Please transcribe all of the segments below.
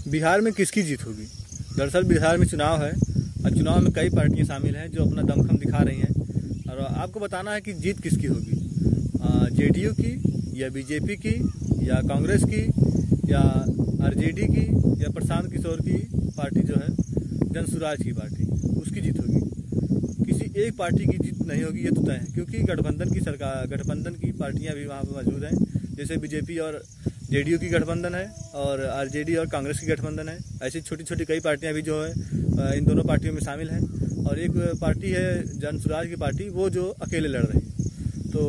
बिहार में किसकी जीत होगी? दरअसल बिहार में चुनाव है और चुनाव में कई पार्टियां शामिल हैं जो अपना दमखम दिखा रही हैं और आपको बताना है कि जीत किसकी होगी, जेडीयू की या बीजेपी की या कांग्रेस की या आरजेडी की या प्रशांत किशोर की पार्टी जो है जनसुराज की पार्टी, उसकी जीत होगी। किसी एक पार्टी की जीत नहीं होगी, ये तो तय है, क्योंकि गठबंधन की पार्टियां भी वहाँ पर मौजूद हैं। जैसे बीजेपी और जेडीयू की गठबंधन है और आरजेडी और कांग्रेस की गठबंधन है। ऐसी छोटी छोटी कई पार्टियां भी जो है इन दोनों पार्टियों में शामिल हैं और एक पार्टी है जनसुराज की पार्टी, वो जो अकेले लड़ रही है। तो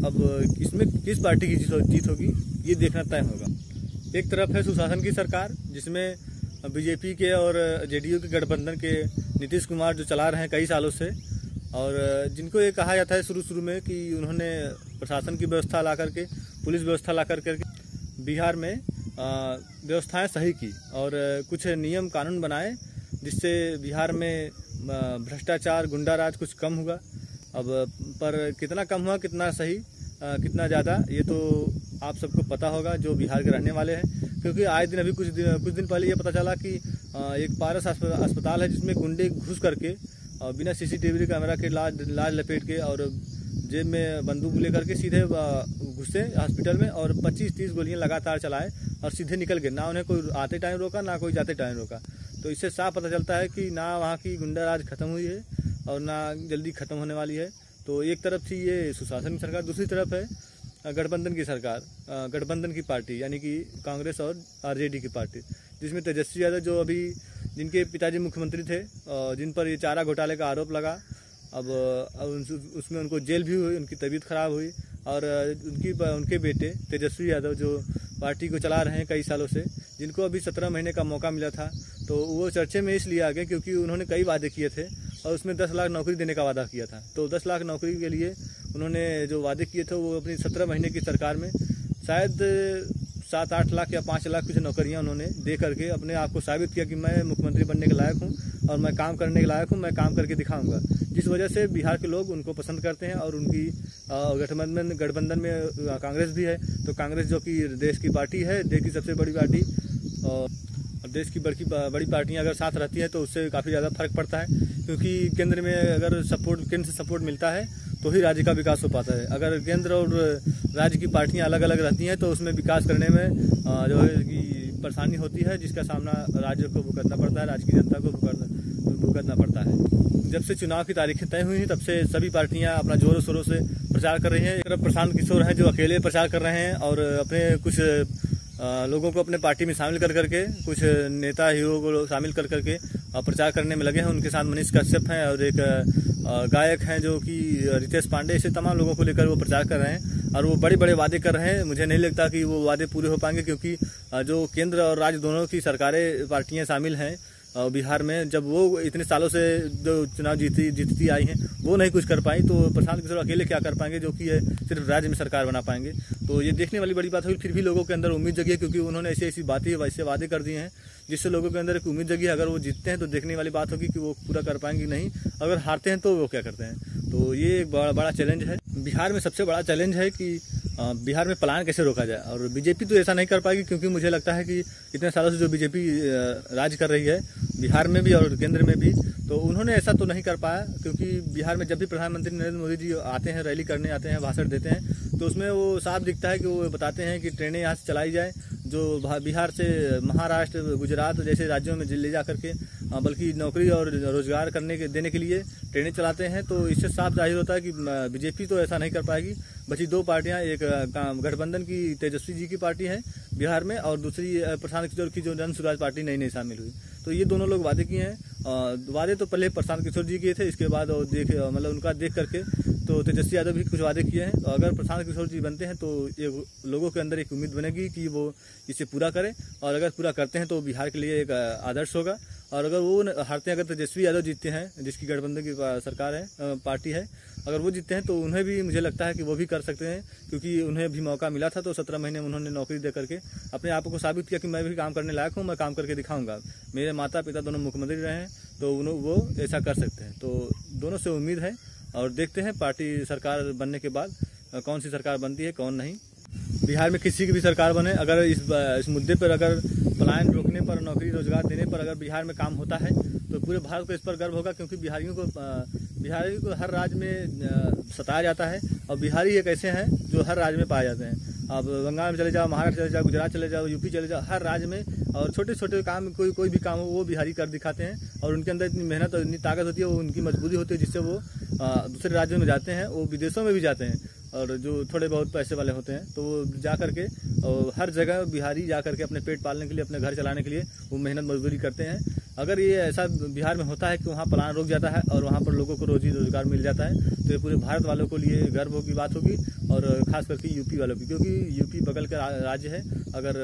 अब इसमें किस पार्टी की जीत होगी ये देखना तय होगा। एक तरफ है सुशासन की सरकार, जिसमें बीजेपी के और जेडीयू के गठबंधन के नीतीश कुमार जो चला रहे हैं कई सालों से, और जिनको ये कहा जाता है शुरू में कि उन्होंने प्रशासन की व्यवस्था ला करके, पुलिस व्यवस्था ला करके बिहार में व्यवस्थाएं सही की और कुछ नियम कानून बनाए जिससे बिहार में भ्रष्टाचार, गुंडाराज कुछ कम हुआ। अब पर कितना कम हुआ, कितना सही, कितना ज़्यादा, ये तो आप सबको पता होगा जो बिहार के रहने वाले हैं। क्योंकि आए दिन अभी कुछ दिन पहले ये पता चला कि एक पारस अस्पताल है जिसमें गुंडे घुस करके बिना सीसीटीवी कैमरा के लाज लपेट के और जेब में बंदूक लेकर के सीधे घुसे हॉस्पिटल में और 25-30 गोलियां लगातार चलाए और सीधे निकल गए। ना उन्हें कोई आते टाइम रोका, ना कोई जाते टाइम रोका। तो इससे साफ पता चलता है कि ना वहाँ की गुंडाराज खत्म हुई है और ना जल्दी खत्म होने वाली है। तो एक तरफ थी ये सुशासन की सरकार, दूसरी तरफ है गठबंधन की सरकार, गठबंधन की पार्टी यानी कि कांग्रेस और आरजेडी की पार्टी, जिसमें तेजस्वी यादव जो अभी जिनके पिताजी मुख्यमंत्री थे, जिन पर ये चारा घोटाले का आरोप लगा, अब उसमें उनको जेल भी हुई, उनकी तबीयत खराब हुई और उनके बेटे तेजस्वी यादव जो पार्टी को चला रहे हैं कई सालों से, जिनको अभी 17 महीने का मौका मिला था, तो वो चर्चे में इसलिए आ गए क्योंकि उन्होंने कई वादे किए थे और उसमें 10 लाख नौकरी देने का वादा किया था। तो 10 लाख नौकरी के लिए उन्होंने जो वादे किए थे वो अपनी 17 महीने की सरकार में शायद 7-8 लाख या 5 लाख कुछ नौकरियां उन्होंने दे करके अपने आप को साबित किया कि मैं मुख्यमंत्री बनने के लायक हूं और मैं काम करने के लायक हूं, मैं काम करके दिखाऊंगा। जिस वजह से बिहार के लोग उनको पसंद करते हैं और उनकी गठबंधन में कांग्रेस भी है। तो कांग्रेस जो कि देश की पार्टी है, देश की सबसे बड़ी पार्टी, और देश की बड़ी पार्टियां अगर साथ रहती हैं तो उससे काफ़ी ज़्यादा फर्क पड़ता है, क्योंकि केंद्र में अगर केंद्र से सपोर्ट मिलता है तो ही राज्य का विकास हो पाता है। अगर केंद्र और राज्य की पार्टियां अलग अलग रहती हैं तो उसमें विकास करने में जो है कि परेशानी होती है, जिसका सामना राज्य को भुगतना पड़ता है, राज्य की जनता को भुगतना पड़ता है। जब से चुनाव की तारीखें तय हुई हैं तब से सभी पार्टियां अपना जोरों शोरों से प्रचार कर रही हैं। एक तरफ प्रशांत किशोर हैं जो अकेले प्रचार कर रहे हैं और अपने कुछ लोगों को अपने पार्टी में शामिल कर करके, कुछ नेता हीरो को शामिल कर करके प्रचार करने में लगे हैं। उनके साथ मनीष कश्यप हैं और एक गायक हैं जो कि रितेश पांडे, ऐसे तमाम लोगों को लेकर वो प्रचार कर रहे हैं और वो बड़े बड़े वादे कर रहे हैं। मुझे नहीं लगता कि वो वादे पूरे हो पाएंगे, क्योंकि जो केंद्र और राज्य दोनों की सरकारें, पार्टियां शामिल हैं बिहार में, जब वो इतने सालों से जो चुनाव जीतती आई हैं वो नहीं कुछ कर पाई, तो प्रशांत किशोर अकेले क्या कर पाएंगे जो कि सिर्फ राज्य में सरकार बना पाएंगे। तो ये देखने वाली बड़ी बात होगी। फिर भी लोगों के अंदर उम्मीद जगी है, क्योंकि उन्होंने ऐसी बातें, वैसे वादे कर दिए हैं जिससे लोगों के अंदर एक उम्मीद जगी है। अगर वो जीतते हैं तो देखने वाली बात होगी कि वो पूरा कर पाएंगे, नहीं अगर हारते हैं तो वो क्या करते हैं। तो ये एक बड़ा चैलेंज है बिहार में। सबसे बड़ा चैलेंज है कि बिहार में पलायन कैसे रोका जाए, और बीजेपी तो ऐसा नहीं कर पाएगी, क्योंकि मुझे लगता है कि इतने सालों से जो बीजेपी राज कर रही है बिहार में भी और केंद्र में भी, तो उन्होंने ऐसा तो नहीं कर पाया। क्योंकि बिहार में जब भी प्रधानमंत्री नरेंद्र मोदी जी आते हैं, रैली करने आते हैं, भाषण देते हैं, तो उसमें वो साफ दिखता है कि वो बताते हैं कि ट्रेनें यहाँ से चलाई जाए, जो बिहार से महाराष्ट्र, गुजरात जैसे राज्यों में ले जा करके, बल्कि नौकरी और रोजगार देने के लिए ट्रेनें चलाते हैं। तो इससे साफ जाहिर होता है कि बीजेपी तो ऐसा नहीं कर पाएगी। बची दो पार्टियां, एक गठबंधन की तेजस्वी जी की पार्टी है बिहार में और दूसरी प्रशांत किशोर की जो जनसुराज पार्टी नई शामिल हुई। तो ये दोनों लोग वादे किए हैं। वादे तो पहले प्रशांत किशोर जी किए थे, इसके बाद मतलब उनका देख करके तो तेजस्वी यादव भी कुछ वादे किए हैं। अगर प्रशांत किशोर जी बनते हैं तो ये लोगों के अंदर एक उम्मीद बनेगी कि वो इसे पूरा करें, और अगर पूरा करते हैं तो बिहार के लिए एक आदर्श होगा। और अगर वो हारते हैं, अगर तेजस्वी यादव जीतते हैं जिसकी गठबंधन की सरकार है, पार्टी है, अगर वो जीतते हैं तो उन्हें भी, मुझे लगता है कि वो भी कर सकते हैं, क्योंकि उन्हें भी मौका मिला था। तो 17 महीने उन्होंने नौकरी दे करके अपने आप को साबित किया कि मैं भी काम करने लायक हूँ, मैं काम करके दिखाऊंगा। मेरे माता पिता दोनों मुख्यमंत्री रहे हैं, तो वो ऐसा कर सकते हैं। तो दोनों से उम्मीद है और देखते हैं पार्टी सरकार बनने के बाद कौन सी सरकार बनती है, कौन नहीं। बिहार में किसी की भी सरकार बने, अगर इस मुद्दे पर अगर पलायन रोकने पर, नौकरी रोजगार देने पर अगर बिहार में काम होता है तो पूरे भारत को इस पर गर्व होगा, क्योंकि बिहारियों को हर राज्य में सताया जाता है और बिहारी एक ऐसे हैं जो हर राज्य में पाए जाते हैं। अब बंगाल में चले जाओ, महाराष्ट्र चले जाओ, गुजरात चले जाओ, यूपी चले जाओ, हर राज्य में और छोटे छोटे काम कोई भी काम हो वो बिहारी कर दिखाते हैं और उनके अंदर इतनी मेहनत और इतनी ताकत होती है, वो उनकी मजबूरी होती है जिससे वो दूसरे राज्यों में जाते हैं, वो विदेशों में भी जाते हैं और जो थोड़े बहुत पैसे वाले होते हैं तो वो जा करके हर जगह बिहारी जा करके अपने पेट पालने के लिए, अपने घर चलाने के लिए वो मेहनत मजदूरी करते हैं। अगर ये ऐसा बिहार में होता है कि वहाँ पलायन रुक जाता है और वहाँ पर लोगों को रोजी रोजगार मिल जाता है तो ये पूरे भारत वालों को लिए गर्व की बात होगी और खास करके यूपी वालों की, क्योंकि यूपी बगल का राज्य है। अगर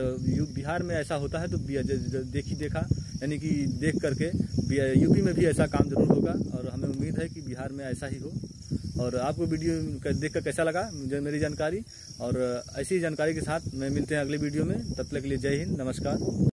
बिहार में ऐसा होता है तो देखा यानी कि देख करके यूपी में भी ऐसा काम जरूर होगा और हमें उम्मीद है कि बिहार में ऐसा ही हो। और आपको वीडियो देखकर कैसा लगा मेरी जानकारी, और ऐसी जानकारी के साथ मैं मिलते हैं अगले वीडियो में। तब तक के लिए जय हिंद, नमस्कार।